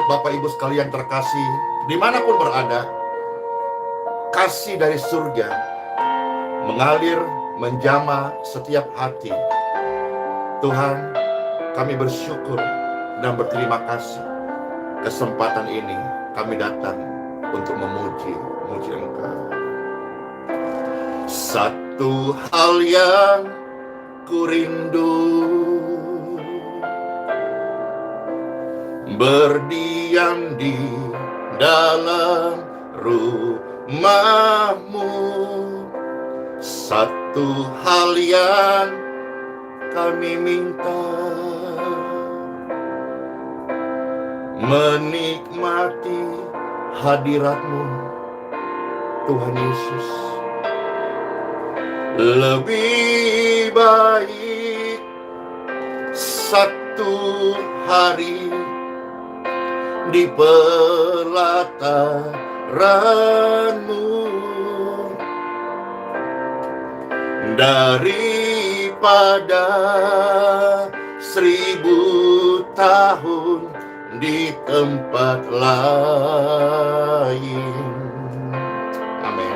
Bapak Ibu sekalian terkasih, dimanapun berada, kasih dari surga mengalir, menjamah setiap hati. Tuhan, kami bersyukur dan berterima kasih. Kesempatan ini kami datang untuk memuji Engkau. Satu hal yang ku rindu, berdiam di dalam rumah-Mu. Satu hal yang kami minta, menikmati hadirat-Mu, Tuhan Yesus. Lebih baik satu hari di pelataran-Mu daripada 1000 tahun di tempat lain. Amin.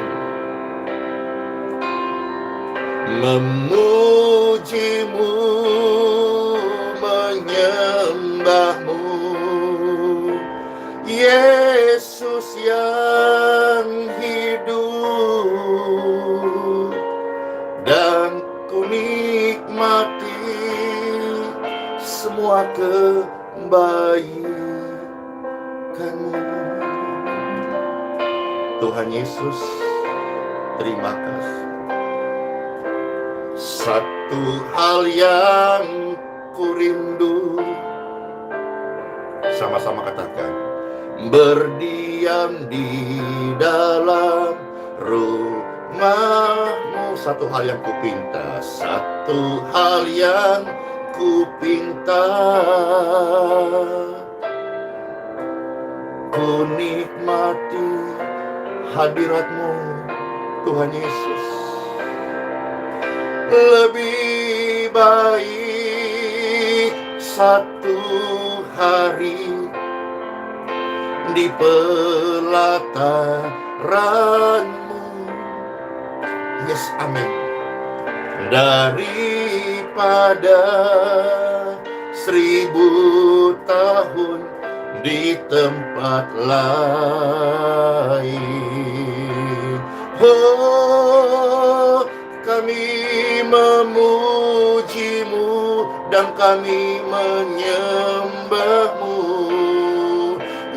Memuji-Mu, menyembah-Mu, Yesus yang hidup, dan ku nikmati semua kebaikan-Mu. Tuhan Yesus, terima kasih. Satu hal yang ku rindu, sama-sama katakan, berdiam di dalam rumah-Mu. Satu hal yang ku pinta, satu hal yang ku pinta, ku nikmati hadirat-Mu, Tuhan Yesus. Lebih baik satu hari di pelataran-Mu. Yes, amin. Daripada 1000 tahun di tempat lain. Oh, kami memuji-Mu dan kami menyembah-Mu,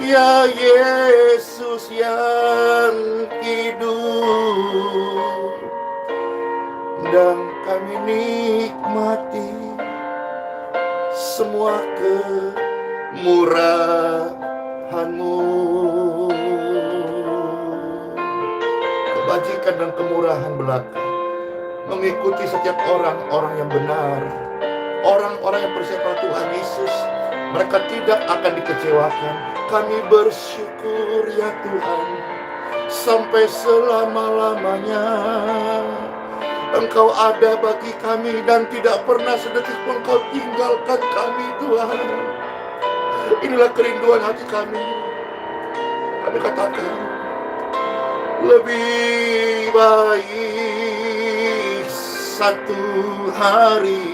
ya Yesus yang hidup, dan kami nikmati semua kemurahan-Mu. Kebajikan dan kemurahan belaka mengikuti setiap orang-orang yang benar, orang-orang yang percaya pada Tuhan Yesus. Mereka tidak akan dikecewakan. Kami bersyukur ya Tuhan, sampai selama-lamanya Engkau ada bagi kami dan tidak pernah sedetik pun Engkau tinggalkan kami, Tuhan. Inilah kerinduan hati kami. Kami katakan, lebih baik satu hari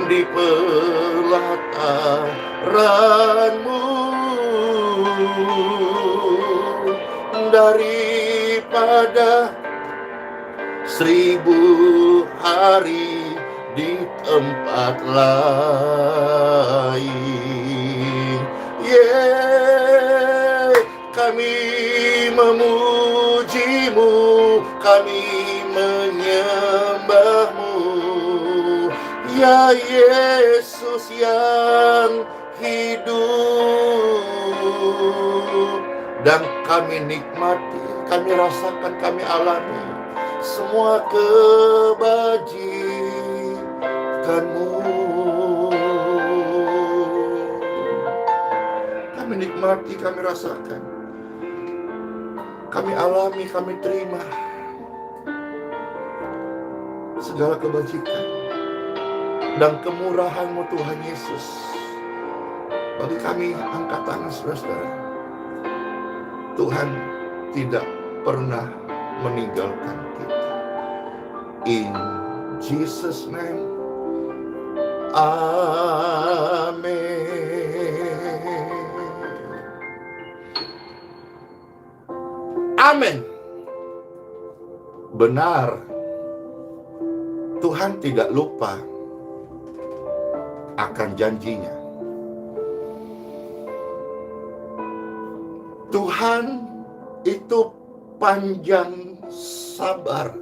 di pelataran-Mu daripada 1000 hari di tempat lain. Kami memuji-Mu, kami menyembah-Mu, ya Yesus yang hidup, dan kami nikmati, kami rasakan, kami alami semua kebajikan-Mu. Kami nikmati, kami rasakan, kami alami, kami terima segala kebajikan dan kemurahan-Mu, Tuhan Yesus. Bagi kami, angkat tangan saudara-saudara. Tuhan tidak pernah meninggalkan kita. In Jesus' name, amin. Amin. Benar, Tuhan tidak lupa akan janjinya. Tuhan itu panjang sabar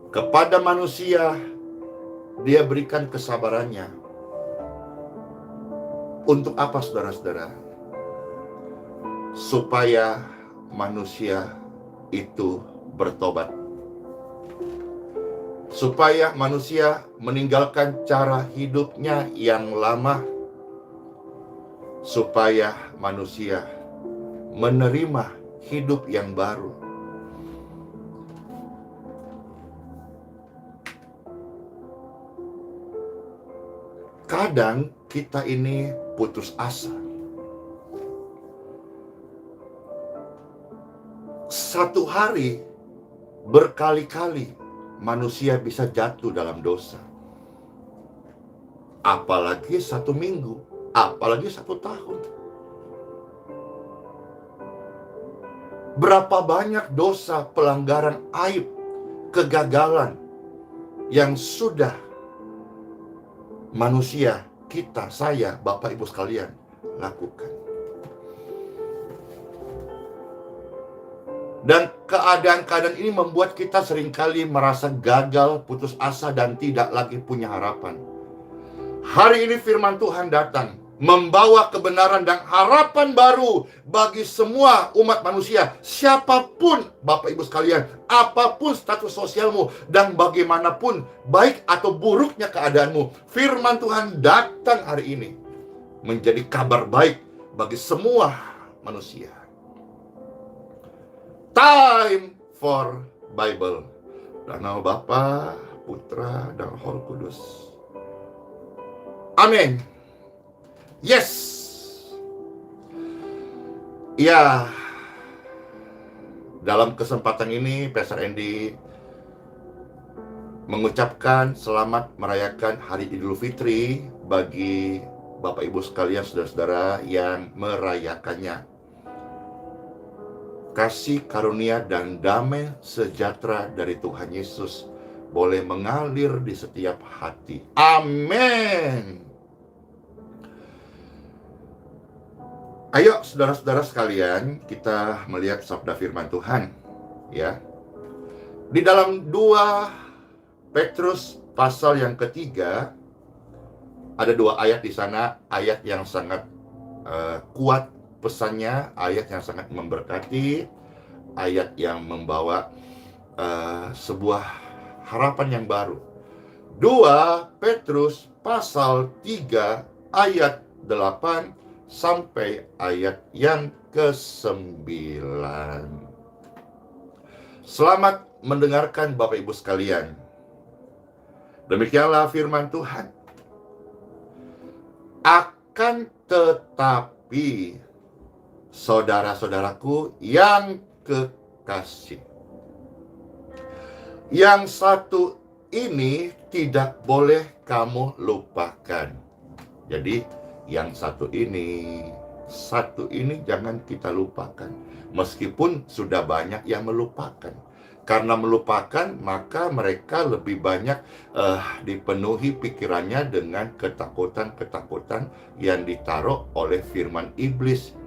kepada manusia. Dia berikan kesabarannya. Untuk apa, saudara-saudara? Supaya manusia itu bertobat. Supaya manusia meninggalkan cara hidupnya yang lama. Supaya manusia menerima hidup yang baru. Kadang kita ini putus asa. Satu hari berkali-kali manusia bisa jatuh dalam dosa. Apalagi 1 minggu, apalagi 1 tahun. Berapa banyak dosa, pelanggaran, aib, kegagalan yang sudah manusia, kita, saya, Bapak Ibu sekalian lakukan. Dan keadaan-keadaan ini membuat kita seringkali merasa gagal, putus asa, dan tidak lagi punya harapan. Hari ini firman Tuhan datang membawa kebenaran dan harapan baru bagi semua umat manusia. Siapapun Bapak Ibu sekalian, apapun status sosialmu, dan bagaimanapun baik atau buruknya keadaanmu, firman Tuhan datang hari ini menjadi kabar baik bagi semua manusia. Time for Bible. Dalam nama Bapa, Putra, dan Roh Kudus. Amin. Yes. Ya. Dalam kesempatan ini, Pastor Andy mengucapkan selamat merayakan Hari Idul Fitri bagi Bapak Ibu sekalian, saudara-saudara yang merayakannya. Kasih karunia dan damai sejahtera dari Tuhan Yesus boleh mengalir di setiap hati. Amin. Ayo saudara-saudara sekalian, kita melihat sabda firman Tuhan, ya. Di dalam 2 Petrus pasal yang ketiga, ada 2 ayat di sana, ayat yang sangat kuat pesannya, ayat yang sangat memberkati, ayat yang membawa sebuah harapan yang baru. 2 Petrus pasal 3 ayat 8 sampai ayat yang ke-9. Selamat mendengarkan Bapak Ibu sekalian. Demikianlah firman Tuhan. Akan tetapi, saudara-saudaraku yang kekasih, yang satu ini tidak boleh kamu lupakan. Jadi yang satu ini jangan kita lupakan. Meskipun sudah banyak yang melupakan. Karena melupakan, maka mereka lebih banyak dipenuhi pikirannya dengan ketakutan-ketakutan yang ditaruh oleh firman iblis.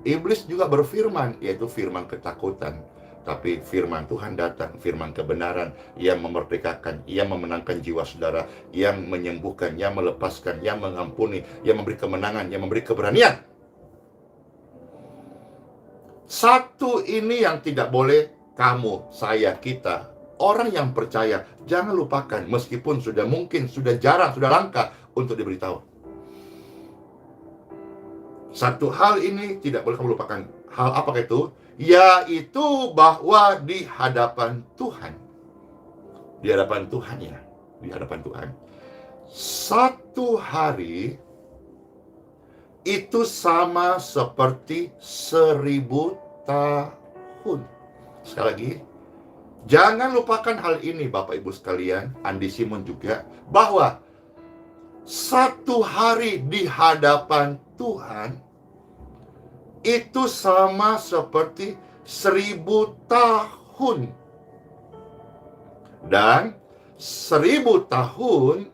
Iblis juga berfirman, yaitu firman ketakutan. Tapi firman Tuhan datang, firman kebenaran yang memerdekakan, yang memenangkan jiwa saudara, yang menyembuhkan, yang melepaskan, yang mengampuni, yang memberi kemenangan, yang memberi keberanian. Satu ini yang tidak boleh kamu, saya, kita, orang yang percaya, jangan lupakan, meskipun sudah mungkin, sudah jarang, sudah langka untuk diberitahu. Satu hal ini tidak boleh kamu lupakan. Hal apa itu? Yaitu bahwa di hadapan Tuhan. Di hadapan Tuhan, ya. Di hadapan Tuhan. Satu hari itu sama seperti 1000 tahun. Sekali lagi, jangan lupakan hal ini Bapak Ibu sekalian, Andi Simon juga, bahwa satu hari di hadapan Tuhan itu sama seperti 1000 tahun. Dan 1000 tahun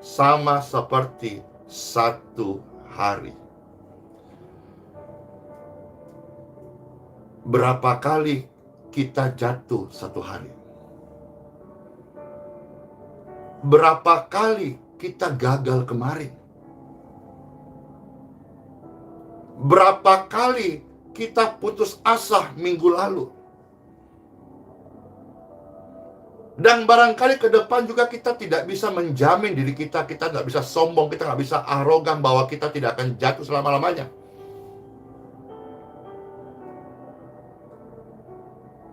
sama seperti satu hari. Berapa kali kita jatuh satu hari? Berapa kali kita gagal kemarin? Berapa kali kita putus asa minggu lalu? Dan barangkali ke depan juga kita tidak bisa menjamin diri kita. Kita nggak bisa sombong, kita nggak bisa arogan bahwa kita tidak akan jatuh selama-lamanya.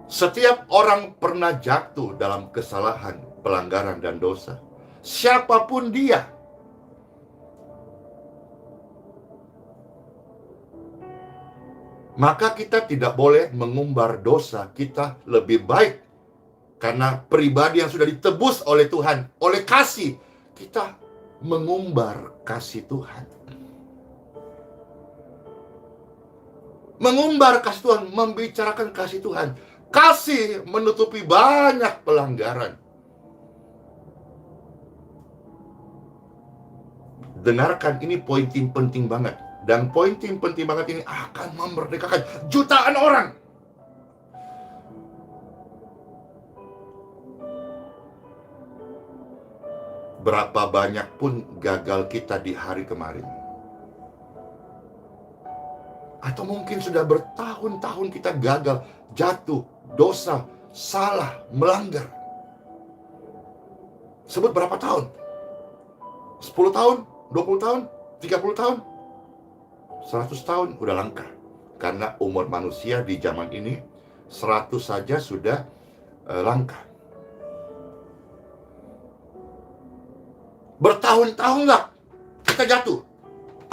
Setiap orang pernah jatuh dalam kesalahan, pelanggaran, dan dosa. Siapapun dia. Maka kita tidak boleh mengumbar dosa kita, lebih baik karena pribadi yang sudah ditebus oleh Tuhan, oleh kasih, kita mengumbar kasih Tuhan. Mengumbar kasih Tuhan, membicarakan kasih Tuhan. Kasih menutupi banyak pelanggaran. Dengarkan, ini poin penting banget. Dan poin penting banget ini akan memerdekakan jutaan orang. Berapa banyak pun gagal kita di hari kemarin. Atau mungkin sudah bertahun-tahun kita gagal, jatuh, dosa, salah, melanggar. Sebut berapa tahun? 10 tahun? 20 tahun? 30 tahun? 100 tahun? Udah langka. Karena umur manusia di zaman ini 100 saja sudah langka. Bertahun-tahun lah kita jatuh.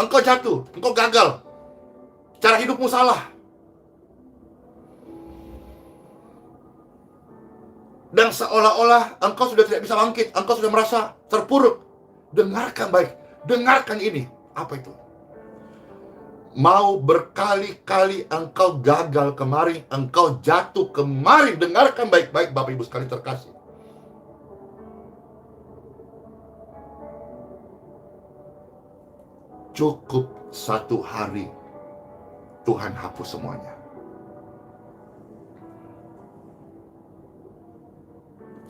Engkau jatuh, engkau gagal. Cara hidupmu salah. Dan seolah-olah engkau sudah tidak bisa bangkit, engkau sudah merasa terpuruk. Dengarkan baik, dengarkan ini. Apa itu? Mau berkali-kali engkau gagal kemarin, engkau jatuh kemarin. Dengarkan baik-baik Bapak Ibu sekalian terkasih. Cukup satu hari, Tuhan hapus semuanya.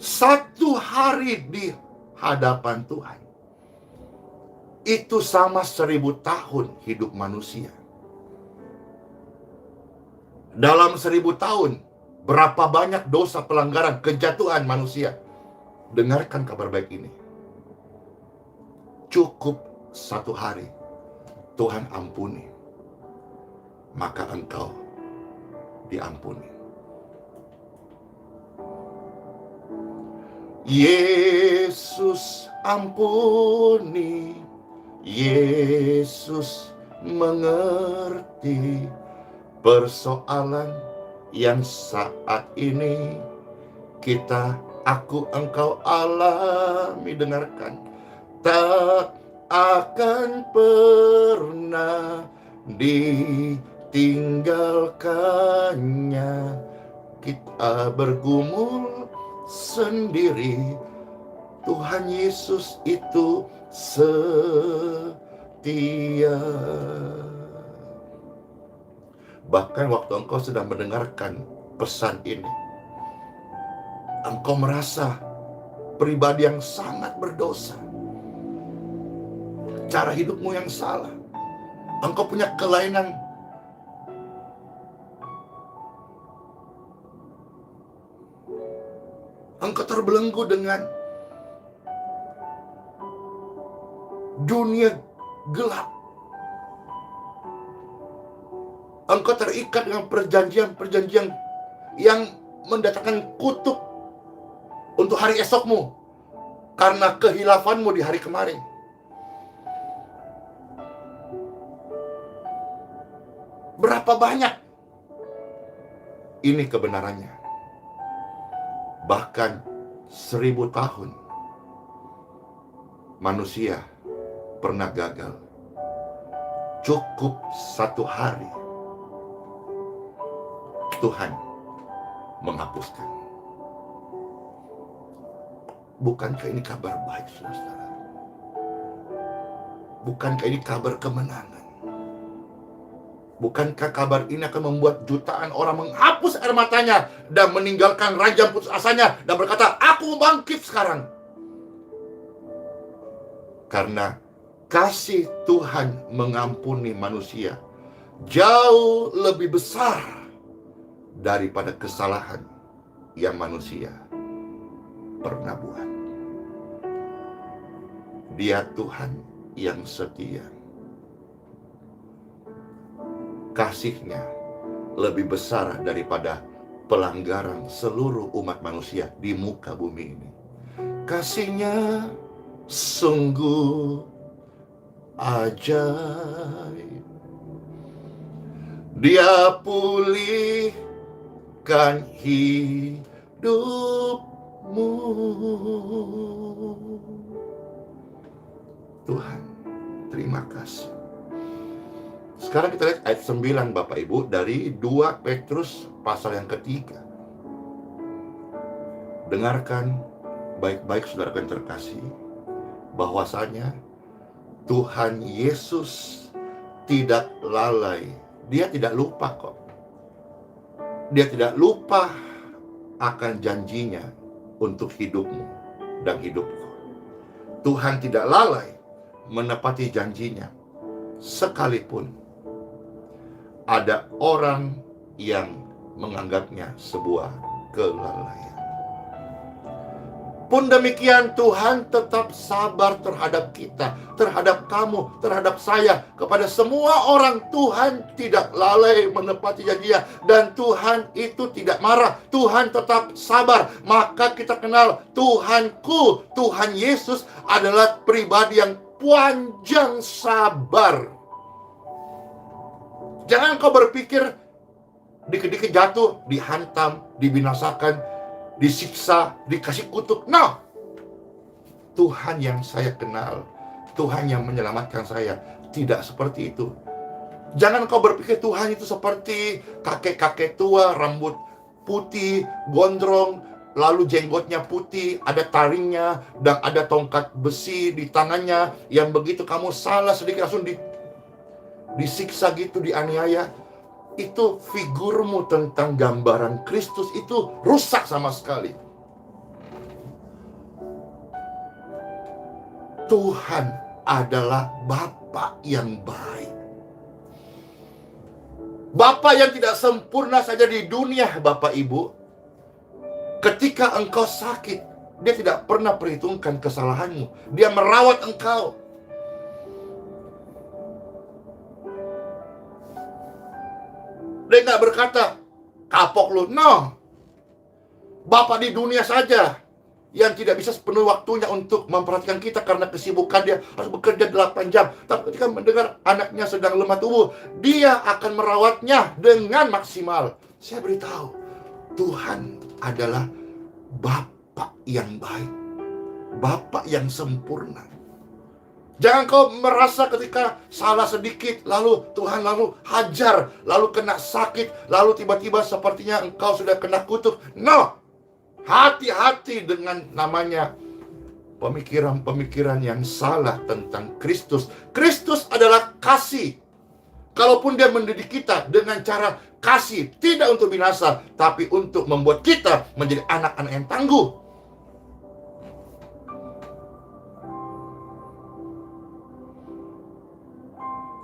Satu hari di hadapan Tuhan itu sama 1000 tahun hidup manusia. Dalam 1000 tahun, berapa banyak dosa, pelanggaran, kejatuhan manusia. Dengarkan kabar baik ini. Cukup satu hari, Tuhan ampuni, maka engkau diampuni. Yesus ampuni, Yesus mengerti persoalan yang saat ini aku, engkau alami. Dengarkan, tak akan pernah ditinggalkannya. Kita bergumul sendiri, Tuhan Yesus itu setia. Bahkan waktu engkau sedang mendengarkan pesan ini, engkau merasa pribadi yang sangat berdosa, cara hidupmu yang salah, engkau punya kelainan, engkau terbelenggu dengan dunia gelap, engkau terikat dengan perjanjian-perjanjian yang mendatangkan kutuk untuk hari esokmu. karena kehilafanmu di hari kemarin. Berapa banyak ini kebenarannya? Bahkan 1000 tahun manusia pernah gagal. Cukup 1 hari Tuhan menghapuskan. Bukankah ini kabar baik, saudara? Bukankah ini kabar kemenangan? Bukankah kabar ini akan membuat jutaan orang menghapus air matanya dan meninggalkan ranjang putus asanya dan berkata, aku bangkit sekarang? Karena kasih Tuhan mengampuni manusia jauh lebih besar daripada kesalahan yang manusia pernah buat. Dia Tuhan yang setia. Kasih-Nya lebih besar daripada pelanggaran seluruh umat manusia di muka bumi ini. Kasih-Nya sungguh ajaib. Dia pulihkan hidupmu. Tuhan, terima kasih. Sekarang kita lihat ayat 9 Bapak Ibu dari 2 Petrus pasal yang ketiga. Dengarkan baik-baik saudara yang terkasih, bahwasanya Tuhan Yesus tidak lalai. Dia tidak lupa kok. Dia tidak lupa akan janjinya untuk hidupmu dan hidupku. Tuhan tidak lalai menepati janjinya, sekalipun ada orang yang menganggapnya sebuah kelalaian. Pun demikian, Tuhan tetap sabar terhadap kita, terhadap kamu, terhadap saya, kepada semua orang. Tuhan tidak lalai menepati janjinya, dan Tuhan itu tidak marah. Tuhan tetap sabar. Maka kita kenal Tuhanku, Tuhan Yesus adalah pribadi yang panjang sabar. Jangan kau berpikir dikit-dikit jatuh, dihantam, dibinasakan, disiksa, dikasih kutuk. No. Tuhan yang saya kenal, Tuhan yang menyelamatkan saya, tidak seperti itu. Jangan kau berpikir Tuhan itu seperti kakek-kakek tua, rambut putih, gondrong, lalu jenggotnya putih, ada taringnya, dan ada tongkat besi di tangannya, yang begitu kamu salah sedikit langsung disiksa gitu, dianiaya. Itu figurmu tentang gambaran Kristus itu rusak sama sekali. Tuhan adalah Bapa yang baik. Bapa yang tidak sempurna saja di dunia, Bapak Ibu. Ketika engkau sakit, Dia tidak pernah perhitungkan kesalahanmu. Dia merawat engkau. Dia nggak berkata, kapok lu. No. Bapa di dunia saja yang tidak bisa sepenuh waktunya untuk memperhatikan kita karena kesibukan dia harus bekerja 8 jam. Tapi ketika mendengar anaknya sedang lemah tubuh, Dia akan merawatnya dengan maksimal. Saya beritahu, Tuhan adalah Bapa yang baik, Bapa yang sempurna. Jangan kau merasa ketika salah sedikit, lalu Tuhan lalu hajar, lalu kena sakit, lalu tiba-tiba sepertinya engkau sudah kena kutuk. No. Hati-hati dengan namanya pemikiran-pemikiran yang salah tentang Kristus. Kristus adalah kasih. Kalaupun Dia mendidik kita dengan cara kasih, tidak untuk binasa, tapi untuk membuat kita menjadi anak-anak yang tangguh.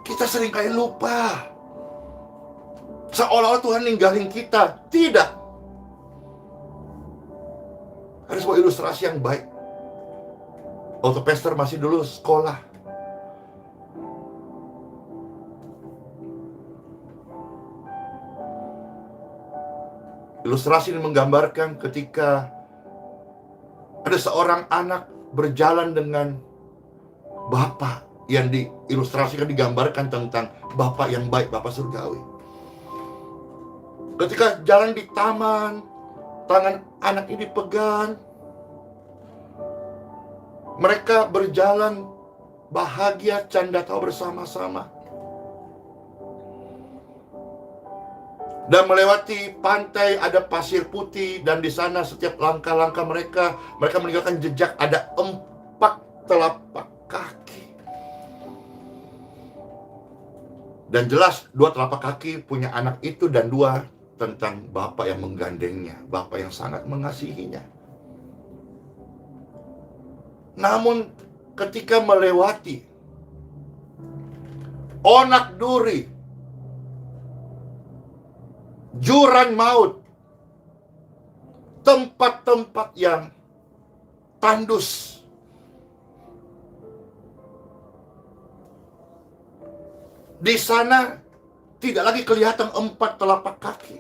Kita seringkali lupa, seolah-olah Tuhan ninggalin kita. Tidak. Ada sebuah ilustrasi yang baik. Waktu pastor masih dulu sekolah, ilustrasi ini menggambarkan ketika ada seorang anak berjalan dengan Bapa yang diilustrasikan, digambarkan tentang Bapa yang baik, Bapa surgawi. Ketika jalan di taman, tangan anak ini pegang, mereka berjalan bahagia, canda tawa bersama-sama. Dan melewati pantai ada pasir putih, dan di sana setiap langkah-langkah mereka meninggalkan jejak, ada 4 telapak kaki. Dan jelas 2 telapak kaki punya anak itu, dan 2 tentang Bapa yang menggandengnya, Bapa yang sangat mengasihinya. Namun ketika melewati onak duri, jurang maut, tempat-tempat yang tandus, di sana tidak lagi kelihatan 4 telapak kaki,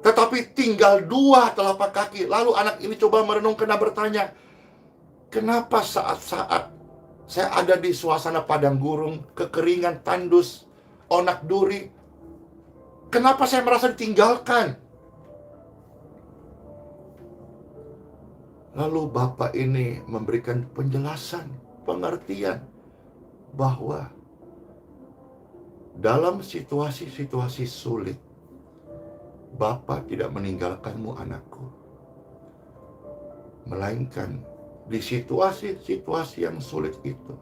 tetapi tinggal 2 telapak kaki. Lalu anak ini coba merenungkan dan bertanya, kenapa saat-saat saya ada di suasana padang gurun, kekeringan, tandus, onak duri, kenapa saya merasa ditinggalkan? Lalu Bapak ini memberikan penjelasan, pengertian, bahwa dalam situasi-situasi sulit, Bapa tidak meninggalkanmu, anakku. Melainkan di situasi-situasi yang sulit itu,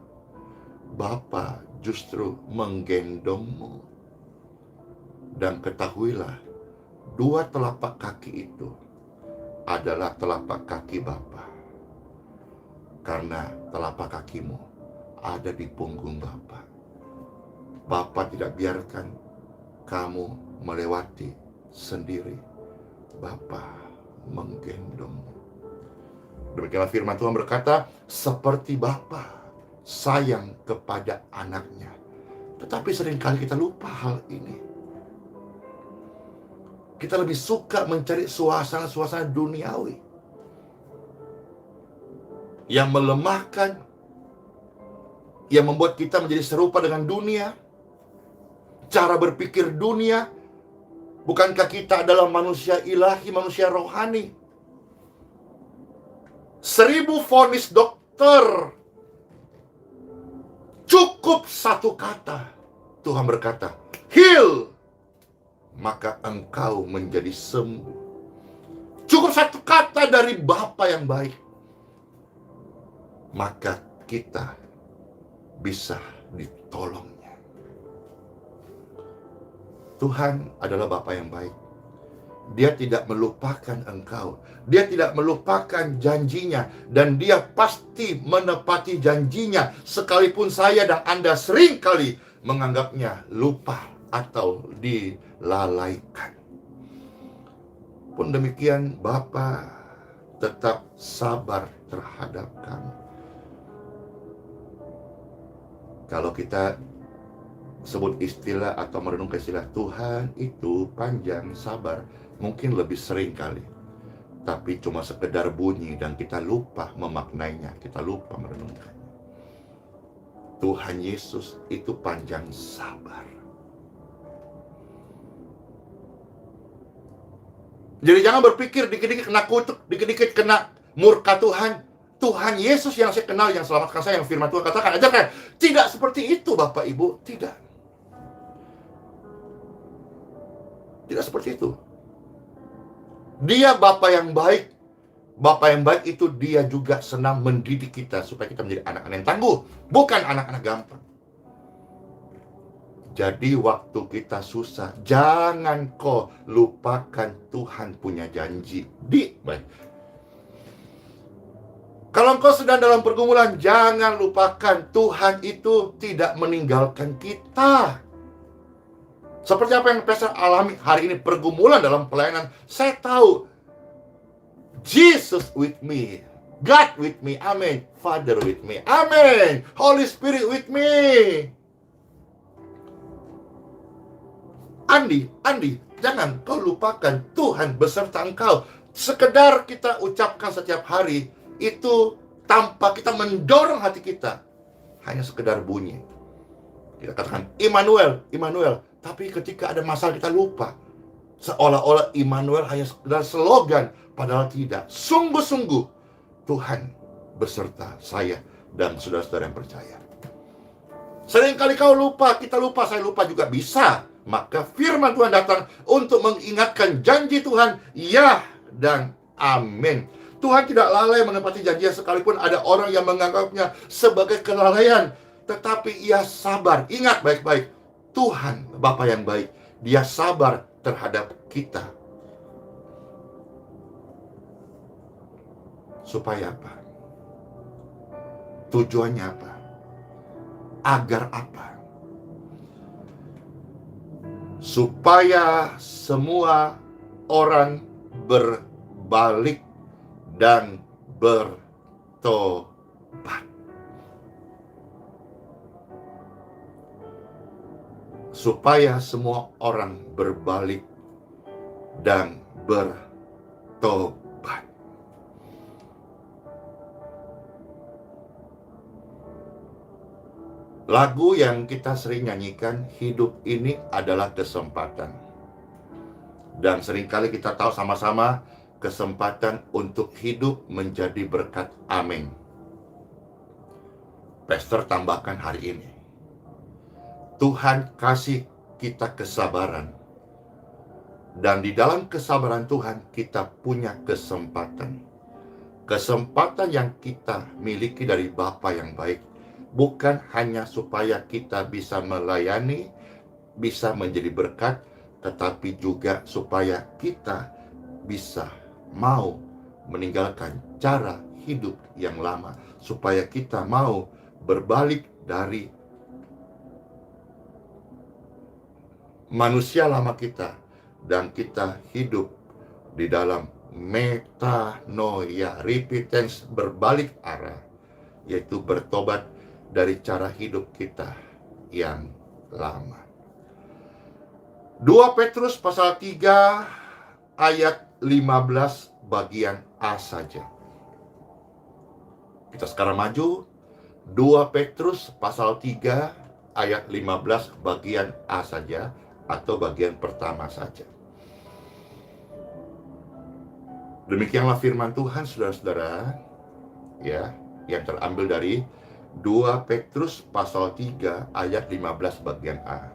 Bapa justru menggendongmu. Dan ketahuilah, 2 telapak kaki itu adalah telapak kaki Bapa. Karena telapak kakimu ada di punggung Bapa. Bapa tidak biarkan kamu melewati sendiri. Bapa menggendongmu. Demikianlah firman Tuhan berkata, seperti Bapa sayang kepada anaknya. Tetapi seringkali kita lupa hal ini. Kita lebih suka mencari suasana-suasana duniawi yang melemahkan, yang membuat kita menjadi serupa dengan dunia, cara berpikir dunia. Bukankah kita adalah manusia ilahi, manusia rohani? 1000 vonis dokter, cukup 1 kata. Tuhan berkata, heal, maka engkau menjadi sembuh. Cukup 1 kata dari Bapa yang baik, maka kita bisa ditolongnya. Tuhan adalah Bapa yang baik. Dia tidak melupakan engkau. Dia tidak melupakan janjinya. Dan dia pasti menepati janjinya. Sekalipun saya dan Anda seringkali menganggapnya lupa atau dilalaikan. Pun demikian, Bapa tetap sabar terhadap kami. Kalau kita sebut istilah atau merenungkan istilah Tuhan itu panjang, sabar, mungkin lebih sering kali. Tapi cuma sekedar bunyi dan kita lupa memaknainya, kita lupa merenungkannya. Tuhan Yesus itu panjang sabar. Jadi jangan berpikir dikit-dikit kena kutuk, dikit-dikit kena murka Tuhan. Tuhan Yesus yang saya kenal, yang selamatkan saya, yang firman Tuhan katakan, ajarkan. Tidak seperti itu Bapak Ibu, tidak. Tidak seperti itu. Dia Bapa yang baik. Bapa yang baik itu dia juga senang mendidik kita supaya kita menjadi anak-anak yang tangguh, bukan anak-anak gampang. Jadi waktu kita susah, jangan kau lupakan Tuhan punya janji. Baik. Kalau engkau sedang dalam pergumulan, jangan lupakan Tuhan itu tidak meninggalkan kita. Seperti apa yang saya alami hari ini, pergumulan dalam pelayanan. Saya tahu Jesus with me, God with me, amen. Father with me, amen. Holy Spirit with me. Andi, jangan kau lupakan Tuhan beserta engkau. Sekedar kita ucapkan setiap hari, itu tanpa kita mendorong hati kita, hanya sekedar bunyi. Kita katakan Immanuel, Immanuel. Tapi ketika ada masalah kita lupa. Seolah-olah Immanuel hanya sekedar slogan. Padahal tidak. Sungguh-sungguh Tuhan beserta saya dan saudara-saudara yang percaya. Seringkali kau lupa, kita lupa, saya lupa juga bisa. Maka firman Tuhan datang untuk mengingatkan janji Tuhan, ya dan amin. Tuhan tidak lalai menepati janjinya sekalipun ada orang yang menganggapnya sebagai kelalaian. Tetapi ia sabar. Ingat baik-baik, Tuhan Bapa yang baik, Dia sabar terhadap kita. Supaya apa? Tujuannya apa? Agar apa? Supaya semua orang berbalik dan bertobat. Supaya semua orang berbalik dan bertobat. Lagu yang kita sering nyanyikan, hidup ini adalah kesempatan. Dan seringkali kita tahu sama-sama kesempatan untuk hidup menjadi berkat. Amin. Pastor tambahkan hari ini, Tuhan kasih kita kesabaran. Dan di dalam kesabaran Tuhan kita punya kesempatan. Kesempatan yang kita miliki dari Bapa yang baik. Bukan hanya supaya kita bisa melayani, bisa menjadi berkat, tetapi juga supaya kita bisa mau meninggalkan cara hidup yang lama. Supaya kita mau berbalik dari manusia lama kita. Dan kita hidup di dalam metanoia, repentance, berbalik arah, yaitu bertobat dari cara hidup kita yang lama. 2 Petrus pasal 3 ayat 15 bagian A saja. Kita sekarang maju 2 Petrus pasal 3 ayat 15 bagian A saja, atau bagian pertama saja. Demikianlah firman Tuhan, saudara-saudara, ya, yang terambil dari 2 Petrus pasal 3 ayat 15 bagian A.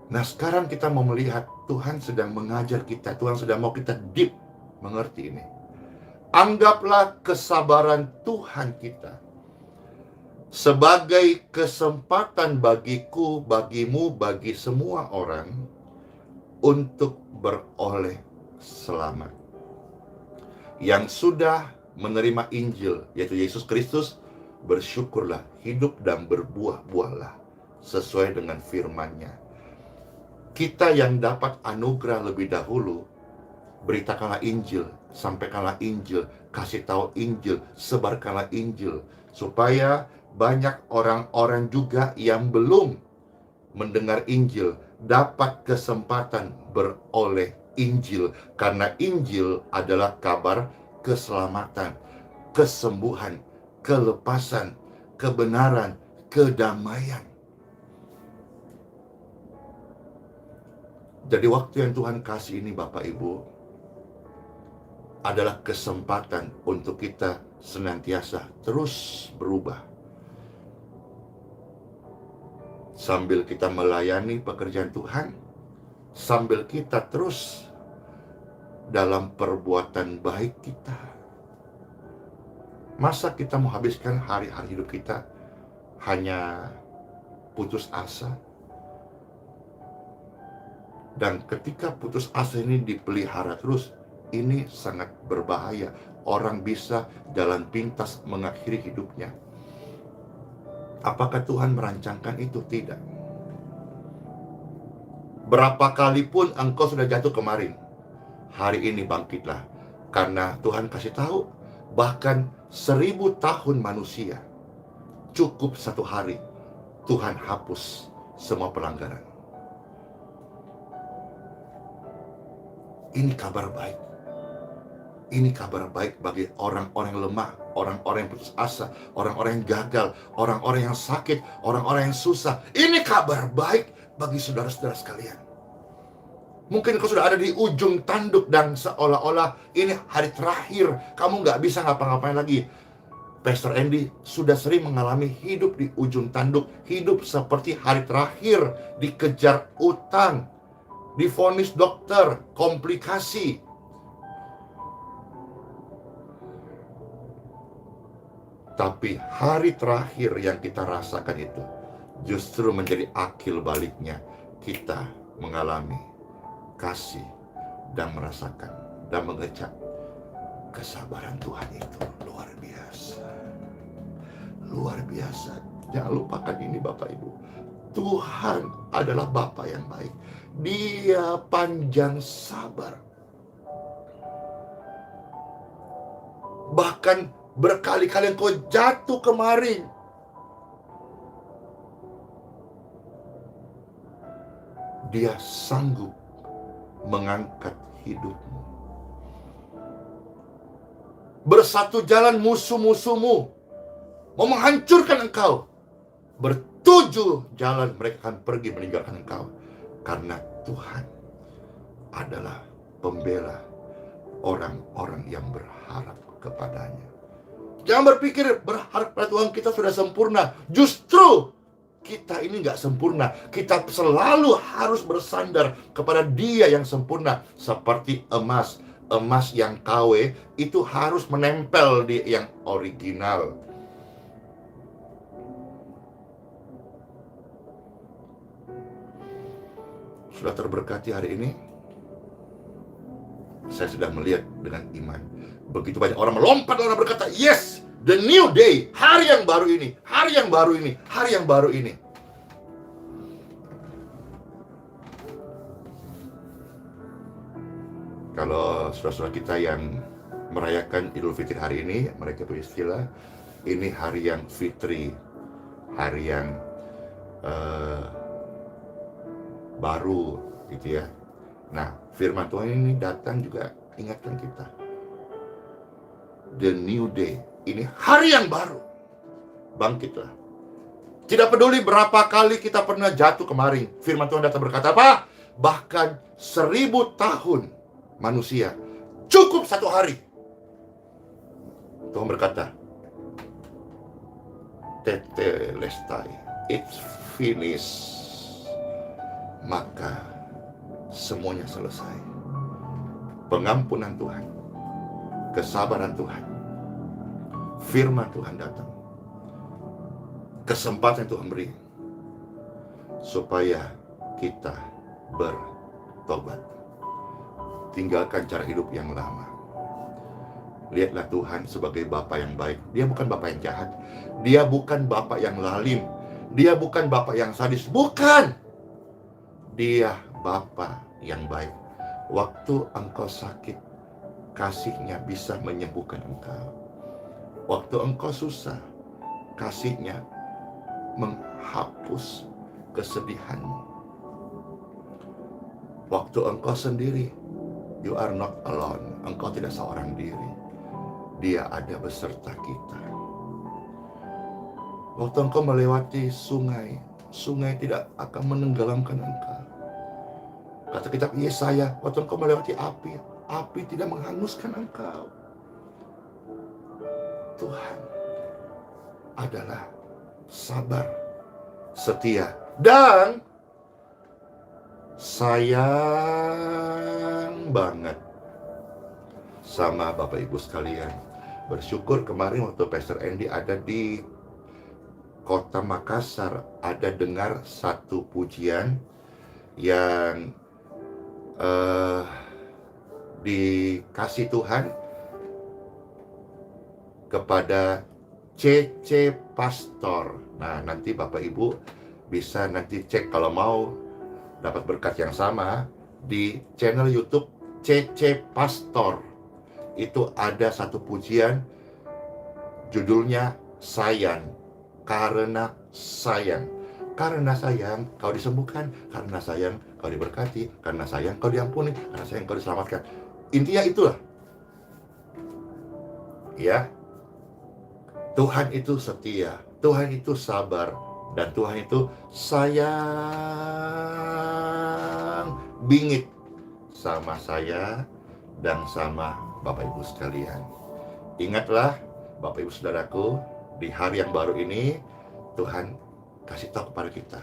Nah, sekarang kita mau melihat Tuhan sedang mengajar kita, Tuhan sedang mau kita deep mengerti ini. Anggaplah kesabaran Tuhan kita sebagai kesempatan bagiku, bagimu, bagi semua orang untuk beroleh selamat. Yang sudah menerima Injil, yaitu Yesus Kristus, bersyukurlah, hidup dan berbuah-buahlah sesuai dengan firman-Nya. Kita yang dapat anugerah lebih dahulu, beritakanlah Injil, sampaikanlah Injil, kasih tahu Injil, sebarkanlah Injil, supaya banyak orang-orang juga yang belum mendengar Injil dapat kesempatan beroleh Injil. Karena Injil adalah kabar keselamatan, kesembuhan, kelepasan, kebenaran, kedamaian. Jadi waktu yang Tuhan kasih ini Bapak Ibu adalah kesempatan untuk kita senantiasa terus berubah. Sambil kita melayani pekerjaan Tuhan, sambil kita terus dalam perbuatan baik kita. Masa kita mau habiskan hari-hari hidup kita hanya putus asa? Dan ketika putus asa ini dipelihara terus, ini sangat berbahaya. Orang bisa jalan pintas mengakhiri hidupnya. Apakah Tuhan merancangkan itu? Tidak. Berapa kali pun engkau sudah jatuh kemarin, hari ini bangkitlah. Karena Tuhan kasih tahu, bahkan 1000 tahun manusia, cukup 1 hari, Tuhan hapus semua pelanggaran. Ini kabar baik. Ini kabar baik bagi orang-orang yang lemah, orang-orang yang putus asa, orang-orang yang gagal, orang-orang yang sakit, orang-orang yang susah. Ini kabar baik bagi saudara-saudara sekalian. Mungkin kau sudah ada di ujung tanduk dan seolah-olah ini hari terakhir, kamu nggak bisa ngapa-ngapain lagi. Pastor Andy sudah sering mengalami hidup di ujung tanduk, hidup seperti hari terakhir, dikejar utang, divonis dokter, komplikasi. Tapi hari terakhir yang kita rasakan itu justru menjadi akil baliknya. Kita mengalami kasih dan merasakan dan mengecap kesabaran Tuhan itu luar biasa. Luar biasa. Jangan lupakan ini Bapak Ibu. Tuhan adalah Bapa yang baik. Dia panjang sabar. Bahkan berkali-kali engkau jatuh kemarin, Dia sanggup mengangkat hidupmu. Bersatu jalan musuh-musuhmu mau menghancurkan engkau, bertujuh jalan mereka akan pergi meninggalkan engkau. Karena Tuhan adalah pembela orang-orang yang berharap kepadanya. Jangan berpikir berharap pada Tuhan kita sudah sempurna. Justru kita ini nggak sempurna. Kita selalu harus bersandar kepada Dia yang sempurna. Seperti emas. Emas yang KW itu harus menempel di yang original. Sudah terberkati hari ini. Saya sudah melihat dengan iman. Begitu banyak orang melompat, orang berkata, yes, the new day, hari yang baru ini, hari yang baru ini, hari yang baru ini. Kalau saudara-saudara kita yang merayakan Idul Fitri hari ini, mereka punya istilah, ini hari yang fitri, hari yang baru, gitu ya. Nah, firman Tuhan ini datang juga ingatkan kita. The new day, ini hari yang baru. Bangkitlah. Tidak peduli berapa kali kita pernah jatuh kemarin, firman Tuhan datang berkata apa? Bahkan 1000 tahun manusia cukup 1 hari. Tuhan berkata, tetelestai, it's finished. Maka semuanya selesai. Pengampunan Tuhan, kesabaran Tuhan, firman Tuhan datang, kesempatan Tuhan beri supaya kita bertobat, tinggalkan cara hidup yang lama. Lihatlah Tuhan sebagai Bapa yang baik. Dia bukan Bapa yang jahat, Dia bukan Bapa yang lalim, Dia bukan Bapa yang sadis, bukan. Dia Bapa yang baik. Waktu engkau sakit, kasih-Nya bisa menyembuhkan engkau. Waktu engkau susah, kasih-Nya menghapus kesedihanmu. Waktu engkau sendiri, you are not alone. Engkau tidak seorang diri. Dia ada beserta kita. Waktu engkau melewati sungai, sungai tidak akan menenggelamkan engkau. Kata kitab Yesaya, waktu engkau melewati api, api tidak menghanguskan engkau. Tuhan adalah sabar, setia, dan sayang banget sama Bapak Ibu sekalian. Bersyukur kemarin waktu Pastor Andy ada di Kota Makassar, ada dengar satu pujian yang dikasih Tuhan kepada CC Pastor. Nah, nanti Bapak Ibu bisa nanti cek kalau mau dapat berkat yang sama di channel YouTube CC Pastor. Itu ada satu pujian judulnya Sayang, karena sayang. Karena sayang kau disembuhkan, karena sayang kau diberkati, karena sayang kau diampuni, karena sayang kau diselamatkan. Intinya itulah. Ya, Tuhan itu setia, Tuhan itu sabar, dan Tuhan itu sayang bingit sama saya dan sama Bapak Ibu sekalian. Ingatlah Bapak Ibu Saudaraku, di hari yang baru ini Tuhan kasih tahu kepada kita,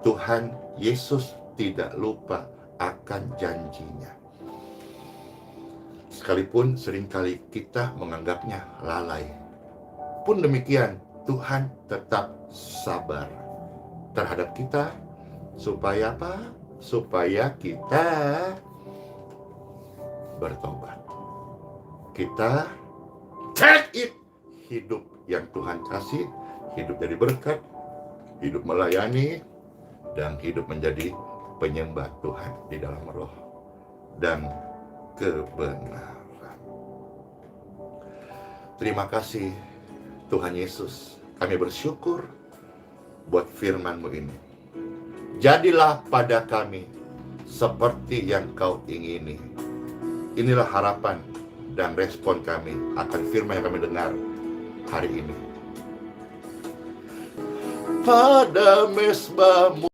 Tuhan Yesus tidak lupa akan janjinya. Sekalipun seringkali kita menganggapnya lalai, pun demikian Tuhan tetap sabar terhadap kita. Supaya apa? Supaya kita bertobat. Kita take it, hidup yang Tuhan kasih, hidup dari berkat, hidup melayani, dan hidup menjadi penyembah Tuhan di dalam roh dan kebenaran. Terima kasih Tuhan Yesus. Kami bersyukur buat firman-Mu ini. Jadilah pada kami seperti yang Kau ingini. Inilah harapan dan respon kami akan firman yang kami dengar hari ini. Pada mezbah-Mu